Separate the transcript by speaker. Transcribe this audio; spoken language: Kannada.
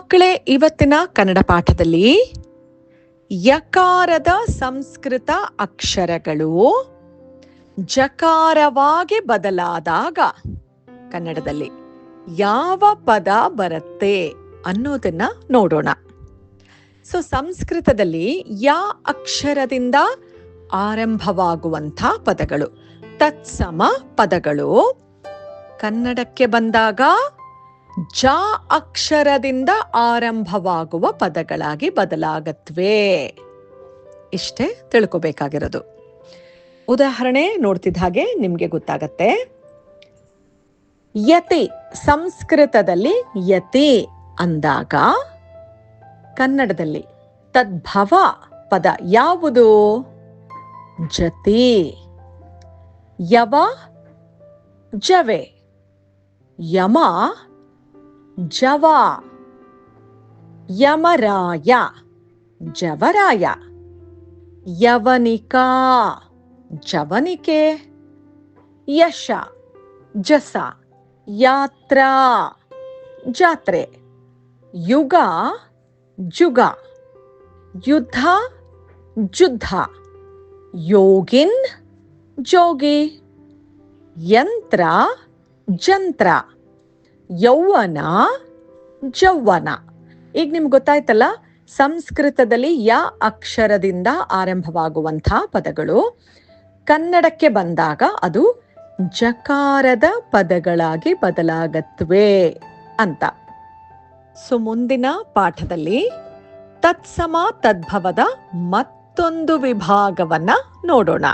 Speaker 1: ಮಕ್ಕಳೇ, ಇವತ್ತಿನ ಕನ್ನಡ ಪಾಠದಲ್ಲಿ ಯಕಾರದ ಸಂಸ್ಕೃತ ಅಕ್ಷರಗಳು ಜಕಾರವಾಗಿ ಬದಲಾದಾಗ ಕನ್ನಡದಲ್ಲಿ ಯಾವ ಪದ ಬರುತ್ತೆ ಅನ್ನೋದನ್ನ ನೋಡೋಣ. ಸಂಸ್ಕೃತದಲ್ಲಿ ಯಾ ಅಕ್ಷರದಿಂದ ಆರಂಭವಾಗುವಂಥ ಪದಗಳು, ತತ್ಸಮ ಪದಗಳು ಕನ್ನಡಕ್ಕೆ ಬಂದಾಗ ಜ ಅಕ್ಷರದಿಂದ ಆರಂಭವಾಗುವ ಪದಗಳಾಗಿ ಬದಲಾಗತ್ವೆ. ಇಷ್ಟೇ ತಿಳ್ಕೋಬೇಕಾಗಿರೋದು. ಉದಾಹರಣೆ ನೋಡ್ತಿದ್ದ ಹಾಗೆ ನಿಮ್ಗೆ ಗೊತ್ತಾಗತ್ತೆ. ಯತಿ, ಸಂಸ್ಕೃತದಲ್ಲಿ ಯತಿ ಅಂದಾಗ ಕನ್ನಡದಲ್ಲಿ ತದ್ಭವ ಪದ ಯಾವುದು? ಜತಿ. ಯವ ಜವೆ, ಯಮ ಜವ, ಯಮರಾಯ ಜವರಾಯ, ಯವನಿಕಾ ಜವನಿಕೆ, ಯಶ ಜಸ, ಯಾತ್ರಾ ಜಾತ್ರೆ, ಯುಗ ಜುಗ, ಯುದ್ಧ ಜುದ್ಧ, ಯೋಗಿನ್ ಜೋಗಿ, ಯಂತ್ರ ಜಂತ್ರ, ಯೌವನ ಜೌವನ. ಈಗ ನಿಮ್ಗೆ ಗೊತ್ತಾಯ್ತಲ್ಲ, ಸಂಸ್ಕೃತದಲ್ಲಿ ಯ ಅಕ್ಷರದಿಂದ ಆರಂಭವಾಗುವಂಥ ಪದಗಳು ಕನ್ನಡಕ್ಕೆ ಬಂದಾಗ ಅದು ಜಕಾರದ ಪದಗಳಾಗಿ ಬದಲಾಗತ್ವೆ ಅಂತ. ಮುಂದಿನ ಪಾಠದಲ್ಲಿ ತತ್ಸಮ ತದ್ಭವದ ಮತ್ತೊಂದು ವಿಭಾಗವನ್ನ ನೋಡೋಣ.